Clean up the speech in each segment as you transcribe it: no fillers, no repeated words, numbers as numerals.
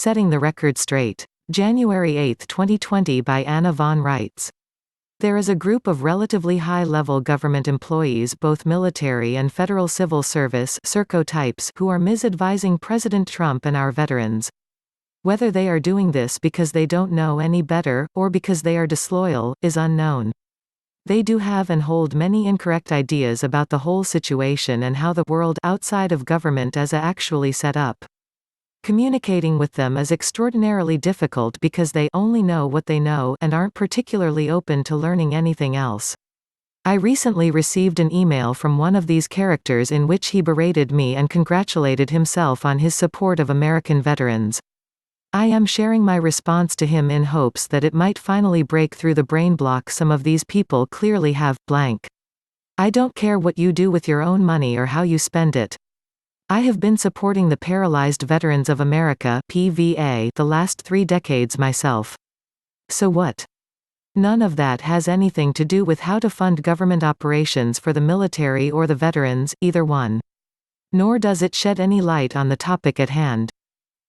Setting the Record Straight. January 8, 2020 by Anna von Reitz. There is a group of relatively high-level government employees, both military and federal civil service (SERCO types), who are misadvising President Trump and our veterans. Whether they are doing this because they don't know any better, or because they are disloyal, is unknown. They do have and hold many incorrect ideas about the whole situation and how the world outside of government is actually set up. Communicating with them is extraordinarily difficult because they only know what they know and aren't particularly open to learning anything else. I recently received an email from one of these characters in which he berated me and congratulated himself on his support of American veterans. I am sharing my response to him in hopes that it might finally break through the brain block some of these people clearly have. I don't care what you do with your own money or how you spend it. I have been supporting the Paralyzed Veterans of America (PVA) the last 3 decades myself. So what? None of that has anything to do with how to fund government operations for the military or the veterans, either one. Nor does it shed any light on the topic at hand.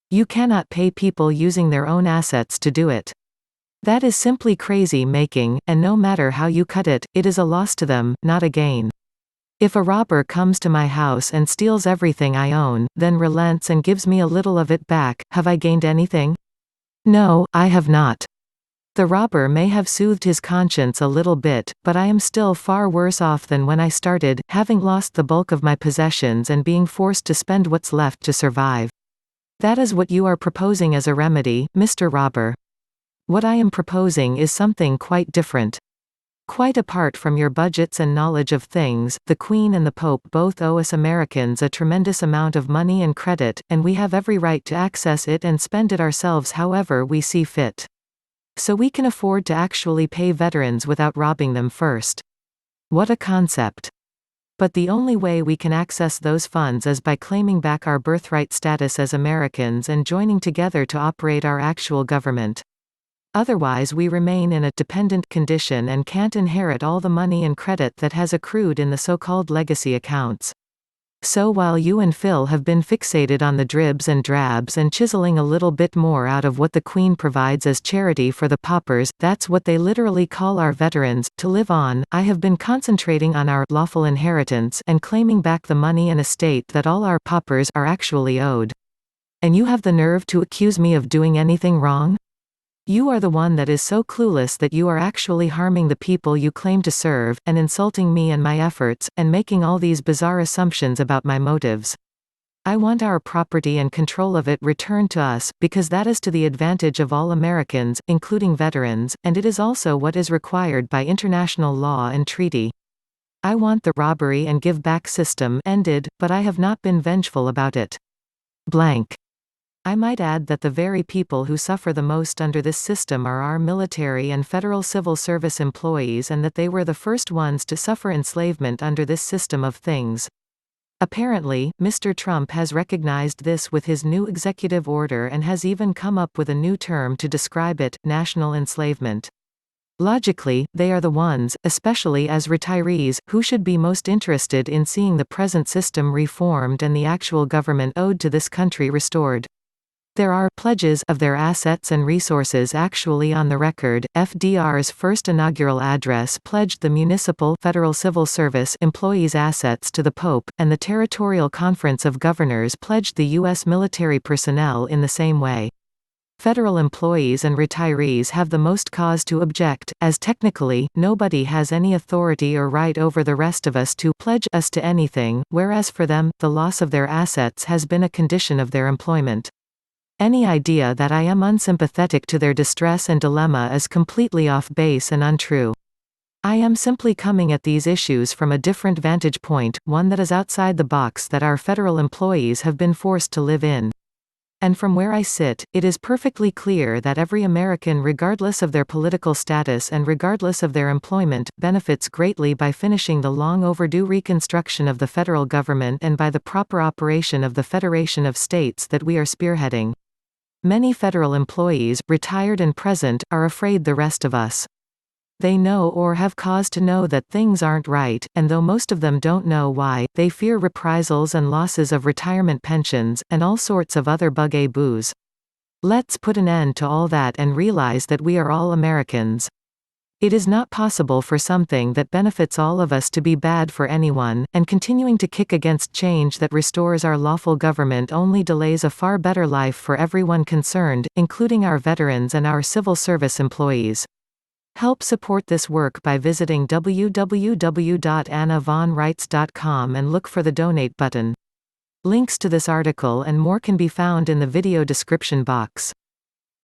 You cannot pay people using their own assets to do it. That is simply crazy making, and no matter how you cut it, it is a loss to them, not a gain. If a robber comes to my house and steals everything I own, then relents and gives me a little of it back, have I gained anything? No, I have not. The robber may have soothed his conscience a little bit, but I am still far worse off than when I started, having lost the bulk of my possessions and being forced to spend what's left to survive. That is what you are proposing as a remedy, Mr. Robber. What I am proposing is something quite different. Quite apart from your budgets and knowledge of things, the Queen and the Pope both owe us Americans a tremendous amount of money and credit, and we have every right to access it and spend it ourselves however we see fit. So we can afford to actually pay veterans without robbing them first. What a concept. But the only way we can access those funds is by claiming back our birthright status as Americans and joining together to operate our actual government. Otherwise we remain in a dependent condition and can't inherit all the money and credit that has accrued in the so-called legacy accounts. So while you and Phil have been fixated on the dribs and drabs and chiseling a little bit more out of what the Queen provides as charity for the paupers, that's what they literally call our veterans, to live on, I have been concentrating on our lawful inheritance and claiming back the money and estate that all our paupers are actually owed. And you have the nerve to accuse me of doing anything wrong? You are the one that is so clueless that you are actually harming the people you claim to serve, and insulting me and my efforts, and making all these bizarre assumptions about my motives. I want our property and control of it returned to us, because that is to the advantage of all Americans, including veterans, and it is also what is required by international law and treaty. I want the robbery and give-back system ended, but I have not been vengeful about it. I might add that the very people who suffer the most under this system are our military and federal civil service employees, and that they were the first ones to suffer enslavement under this system of things. Apparently, Mr. Trump has recognized this with his new executive order and has even come up with a new term to describe it: national enslavement. Logically, they are the ones, especially as retirees, who should be most interested in seeing the present system reformed and the actual government owed to this country restored. There are pledges of their assets and resources actually on the record. FDR's first inaugural address pledged the municipal federal civil service employees' assets to the Pope, and the Territorial Conference of Governors pledged the U.S. military personnel in the same way. Federal employees and retirees have the most cause to object, as technically, nobody has any authority or right over the rest of us to pledge us to anything, whereas for them, the loss of their assets has been a condition of their employment. Any idea that I am unsympathetic to their distress and dilemma is completely off base and untrue. I am simply coming at these issues from a different vantage point, one that is outside the box that our federal employees have been forced to live in. And from where I sit, it is perfectly clear that every American, regardless of their political status and regardless of their employment, benefits greatly by finishing the long overdue reconstruction of the federal government and by the proper operation of the Federation of States that we are spearheading. Many federal employees, retired and present, are afraid the rest of us. They know or have cause to know that things aren't right, and though most of them don't know why, they fear reprisals and losses of retirement pensions, and all sorts of other bug-a-boos. Let's put an end to all that and realize that we are all Americans. It is not possible for something that benefits all of us to be bad for anyone, and continuing to kick against change that restores our lawful government only delays a far better life for everyone concerned, including our veterans and our civil service employees. Help support this work by visiting www.annavonreitz.com and look for the donate button. Links to this article and more can be found in the video description box.